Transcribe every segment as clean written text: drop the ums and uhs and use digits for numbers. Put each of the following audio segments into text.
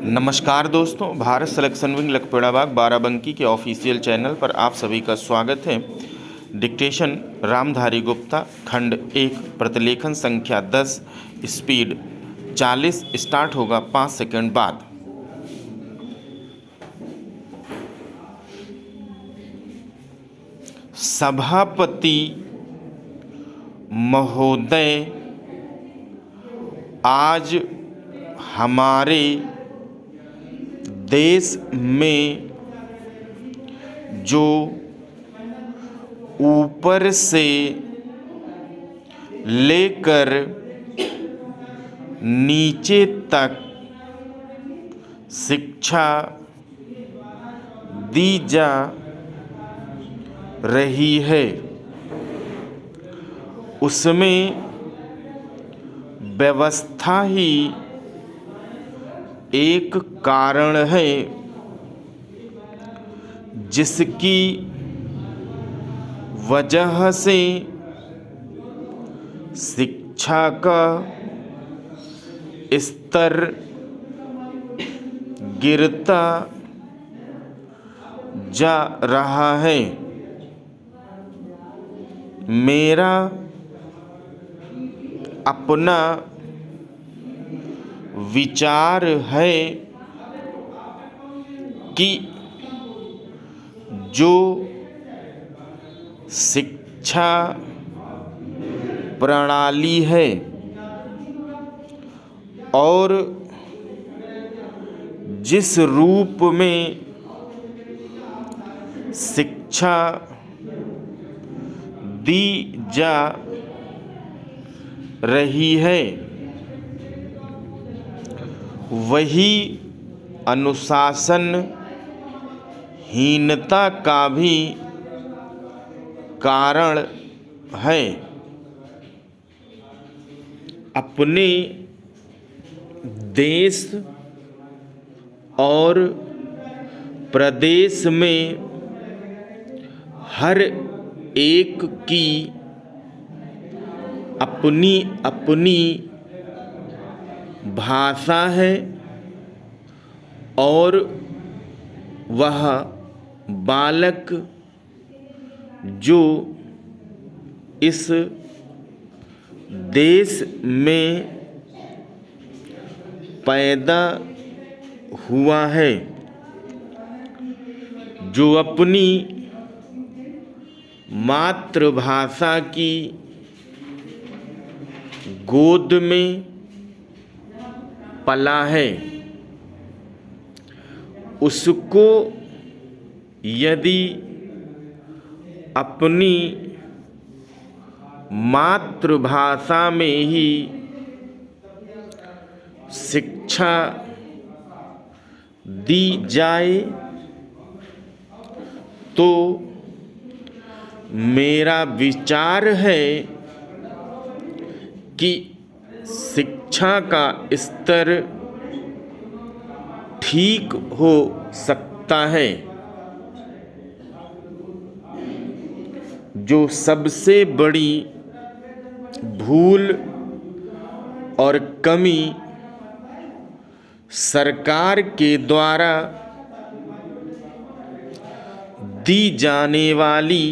नमस्कार दोस्तों, Bharat selection wing Lakhperabagh Barabanki के ऑफिशियल चैनल पर आप सभी का स्वागत है। डिक्टेशन रामधारी गुप्ता, खंड 1, प्रतिलेखन संख्या 10, स्पीड 40, स्टार्ट होगा 5 सेकंड बाद। सभापति महोदय, आज हमारे देश में जो ऊपर से लेकर नीचे तक शिक्षा दी जा रही है, उसमें व्यवस्था ही एक कारण है, जिसकी वजह से शिक्षा का स्तर गिरता जा रहा है। मेरा अपना विचार है कि जो शिक्षा प्रणाली है और जिस रूप में शिक्षा दी जा रही है, वही अनुशासनहीनता का भी कारण है। अपने देश और प्रदेश में हर एक की अपनी अपनी भाषा है और वह बालक जो इस देश में पैदा हुआ है, जो अपनी मातृभाषा की गोद में पला है, उसको यदि अपनी मातृभाषा में ही शिक्षा दी जाए तो मेरा विचार है कि शिक्षा का स्तर ठीक हो सकता है। जो सबसे बड़ी भूल और कमी सरकार के द्वारा दी जाने वाली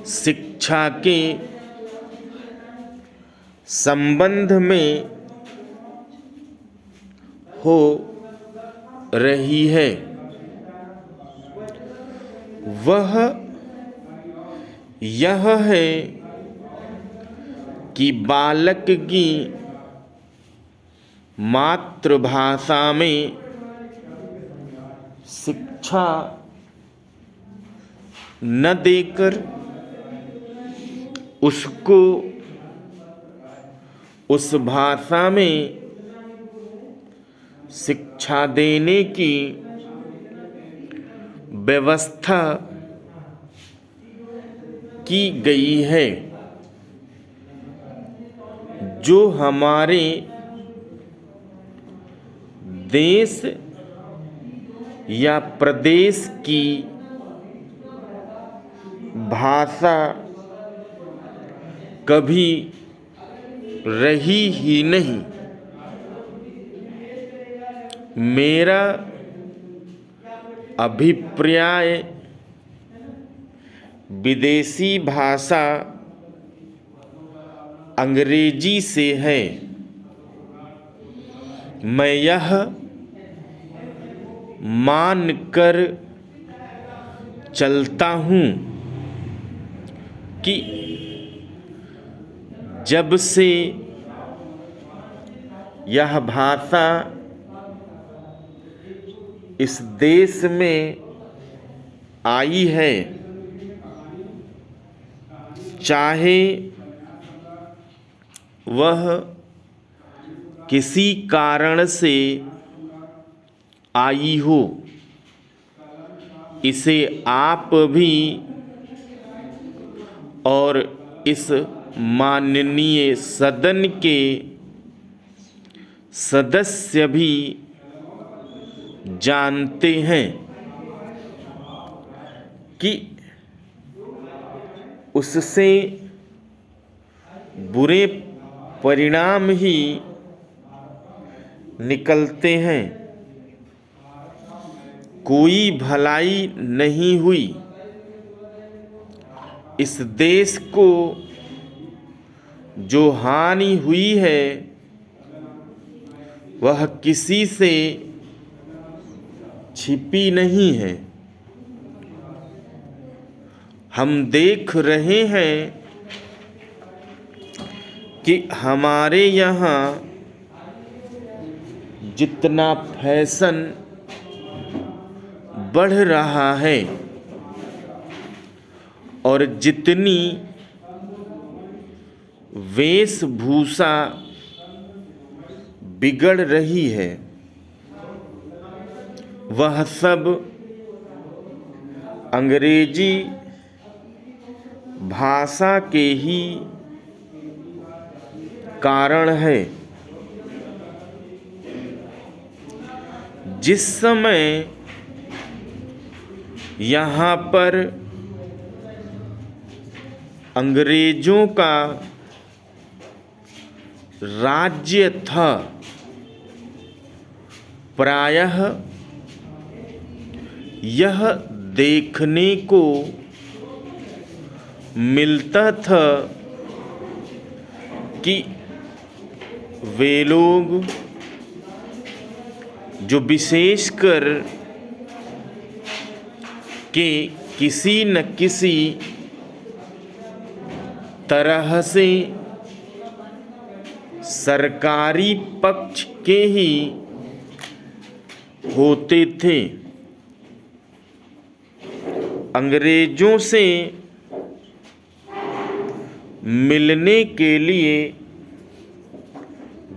शिक्षा के संबंध में हो रही है, वह यह है कि बालक की मातृभाषा में शिक्षा न देकर उसको उस भाषा में शिक्षा देने की व्यवस्था की गई है। जो हमारे देश या प्रदेश की भाषा कभी रही ही नहीं, मेरा अभिप्राय विदेशी भाषा अंग्रेजी से है। मैं यह मानकर चलता हूँ कि जब से यह भाषा इस देश में आई है, चाहे वह किसी कारण से आई हो, इसे आप भी और इस माननीय सदन के सदस्य भी जानते हैं कि उससे बुरे परिणाम ही निकलते हैं। कोई भलाई नहीं हुई। इस देश को जो हानि हुई है वह किसी से छिपी नहीं है। हम देख रहे हैं कि हमारे यहाँ जितना फैशन बढ़ रहा है और जितनी वेशभूषा बिगड़ रही है, वह सब अंग्रेजी भाषा के ही कारण है। जिस समय यहाँ पर अंग्रेजों का राज्य था, प्रायः यह देखने को मिलता था कि वे लोग जो विशेषकर के किसी न किसी तरह से सरकारी पक्ष के ही होते थे। अंग्रेजों से मिलने के लिए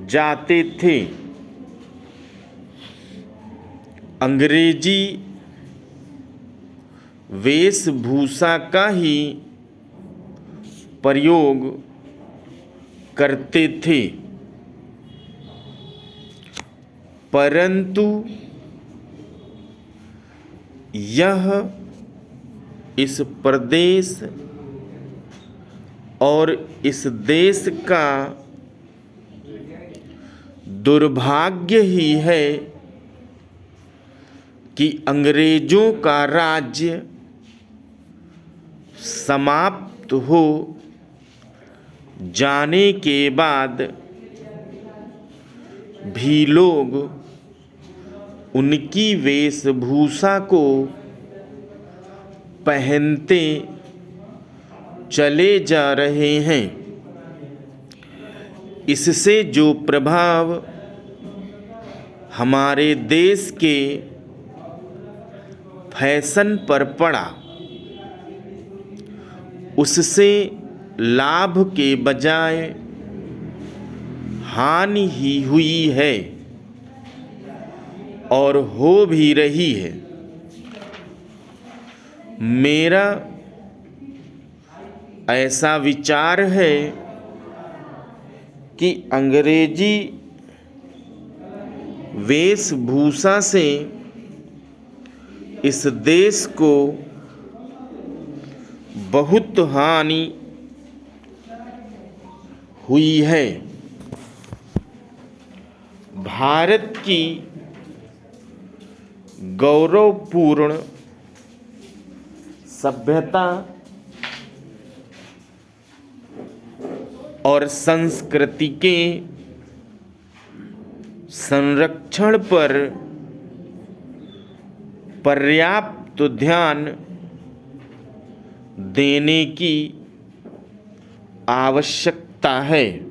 जाते थे। अंग्रेजी वेशभूषा का ही प्रयोग करते थे, परंतु यह इस प्रदेश और इस देश का दुर्भाग्य ही है कि अंग्रेजों का राज्य समाप्त हो जाने के बाद भी लोग उनकी वेशभूषा को पहनते चले जा रहे हैं। इससे जो प्रभाव हमारे देश के फैशन पर पड़ा, उससे लाभ के बजाय हानि ही हुई है और हो भी रही है। मेरा ऐसा विचार है कि अंग्रेजी वेशभूषा से इस देश को बहुत हानि हुई है। भारत की गौरवपूर्ण सभ्यता और संस्कृति के संरक्षण पर पर्याप्त ध्यान देने की आवश्यकता है।